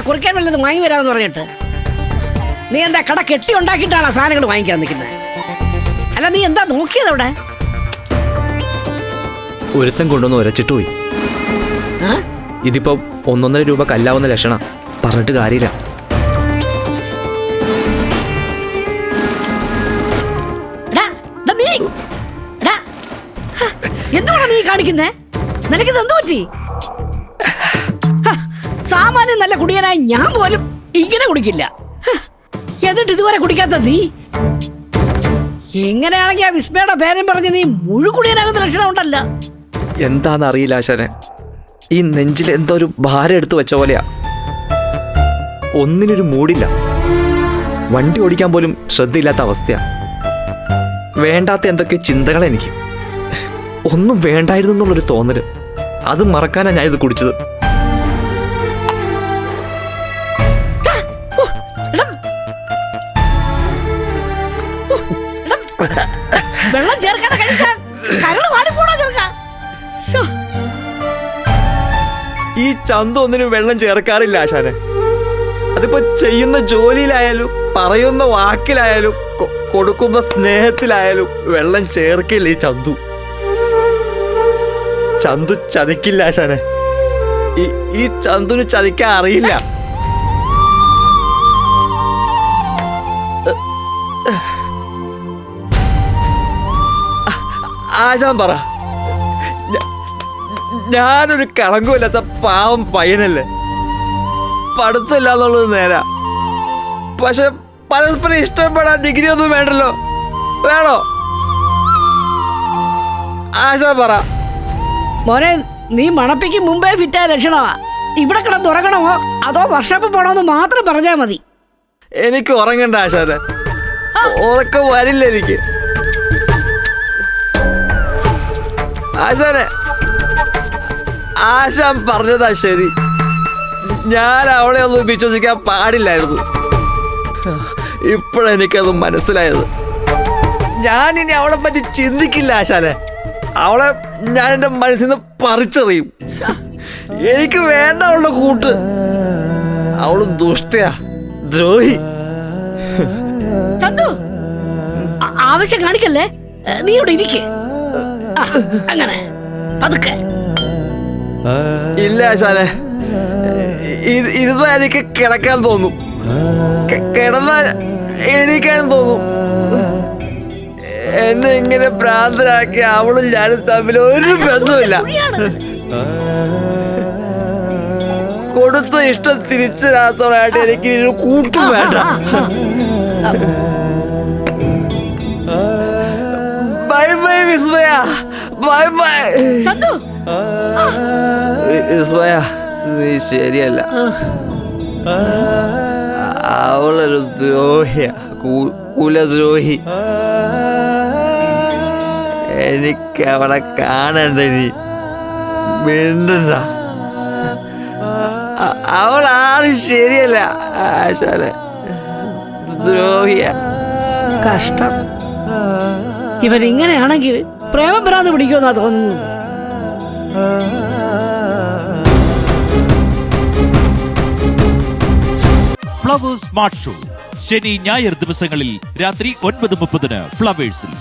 കുറിക്കാൻ വല്ലത് വാങ്ങി വരാമെന്ന് പറഞ്ഞിട്ട്? നീ എന്താ കട കെട്ടി ഉണ്ടാക്കിയിട്ടാണ് സാധനങ്ങൾ വാങ്ങിക്കാൻ നിൽക്കുന്നത്? അല്ല, നീ എന്താ നോക്കിയത് അവിടെ? ഒരുത്തം കൊണ്ടുവന്ന് ഉരച്ചിട്ട് പോയി. ഇതിപ്പോ 1.5 രൂപ കല്ലാവുന്ന ലക്ഷണം. പറഞ്ഞിട്ട് കാര്യമില്ല. എന്തുവാണ് നീ കാണിക്കുന്നേ? നിനക്കിത് എന്ത് പറ്റി? സാമാന്യം നല്ല കുടിയനായി ഞാൻ പോലും ഇങ്ങനെ കുടിക്കില്ല. എന്നിട്ട് ഇതുവരെ കുടിക്കാത്ത നീ എങ്ങനെയാണെങ്കിൽ ആ വിസ്മയുടെ പേരും പറഞ്ഞ് നീ മുഴുകുടിയനാകുന്ന ലക്ഷണം ഉണ്ടല്ലോ. എന്താന്നറിയില്ല ആശാനെ, ഈ നെഞ്ചിൽ എന്തോ ഒരു ഭാരം എടുത്തു വെച്ച പോലെയാ. ഒന്നിനൊരു മൂടില്ല. വണ്ടി ഓടിക്കാൻ പോലും ശ്രദ്ധയില്ലാത്ത അവസ്ഥയാ. വേണ്ടാത്ത എന്തൊക്കെ ചിന്തകളെനിക്ക്. ഒന്നും വേണ്ടായിരുന്നു എന്നുള്ളൊരു തോന്നല്. അത് മറക്കാനാ ഞാൻ ഇത് കുടിച്ചത്. വെള്ളം ചേർക്കാതെ കഴിച്ചാൽ കരള് വാടിപ്പോടാ ചേർക്കാം. ഈ ചന്ത ഒന്നിനും വെള്ളം ചേർക്കാറില്ല ആശാനെ. അതിപ്പോ ചെയ്യുന്ന ജോലിയിലായാലും പറയുന്ന വാക്കിലായാലും കൊടുക്കുന്ന സ്നേഹത്തിലായാലും വെള്ളം ചേർക്കില്ല ഈ ചന്തു. ചന്തു ചതിക്കില്ല ആശാനെ. ഈ ചന്തുന് ചതിക്കാൻ അറിയില്ല. ആശാൻ പറ, ഞാനൊരു കളങ്കമില്ലാത്ത പാവം പയ്യനല്ലേ? പഠിത്തമില്ല എന്നുള്ളത് നേരാ. പക്ഷെ പരസ്പരം ഇഷ്ടപ്പെടാൻ ഡിഗ്രി ഒന്നും വേണ്ടല്ലോ. വേണോ? ആശാൻ പറ. മോനെ, നീ മണപ്പിക്ക് മുമ്പേ ഫിറ്റായ ലക്ഷണമാ. ഇവിടെ കിടന്ന് ഉറങ്ങണമോ അതോ വർഷപ്പ് പോണോന്ന് മാത്രം പറഞ്ഞാൽ മതി. എനിക്ക് ഉറങ്ങണ്ട ആശാനെ. ഉറക്കം വരില്ല എനിക്ക്. ആശാനെ, ആശാൻ പറഞ്ഞതാ ശരി. ഞാൻ അവളെ ഒന്നും വിശ്വസിക്കാൻ പാടില്ലായിരുന്നു. ഇപ്പോഴെനിക്കത് മനസ്സിലായത്. ഞാനിനി അവളെ പറ്റി ചിന്തിക്കില്ല ആശാനെ. അവളെ ഞാൻ എൻ്റെ മനസ്സിൽ നിന്ന് പറിച്ചെറിയും. എനിക്ക് വേണ്ട അവളുടെ കൂട്ട്. അവള് ദുഷ്ടയാ, ദ്രോഹി. ആവശ്യം കാണിക്കല്ലേ. നീ ഇവിടെ ഇരിക്കേ. അങ്ങനെ പതുക്കെ. ഇല്ല ആശാനെ, ഇരുന്നാ എനിക്ക് കിടക്കാൻ തോന്നും. കിടന്നാൽ എണീക്കാനും തോന്നും. എന്നെ ഇങ്ങനെ ഭ്രാന്തരാക്കി അവളും ഞാനും തമ്മിൽ ഒരു ബന്ധമില്ല. കൊടുത്ത ഇഷ്ടം തിരിച്ചറിയാത്തവളായിട്ട് എനിക്ക് ഒരു കൂട്ടും വേണ്ട. ബൈ ബൈ വിസ്മയ. ബൈ ബൈ വിസ്മയ. നീ ശരിയല്ല. അവളൊരു ദ്രോഹിയ, കുലദ്രോഹി. എനിക്ക് അവളെ കാണണ്ട. നീ മിണ്ടണ്ട. അവളാണ് ശരിയല്ല ആശാനെ. ദ്രോഹിയ. കഷ്ടം. ഇവരിങ്ങനെയാണെങ്കിൽ പ്രേമഭ്രാന്ത് പിടിക്കുമെന്നാ തോന്നുന്നു. ഫ്ലവേഴ്സ് സ്മാർട്ട് ഷോ ശനി ഞായർ ദിവസങ്ങളിൽ രാത്രി 9:30 ഫ്ലവേഴ്സിൽ.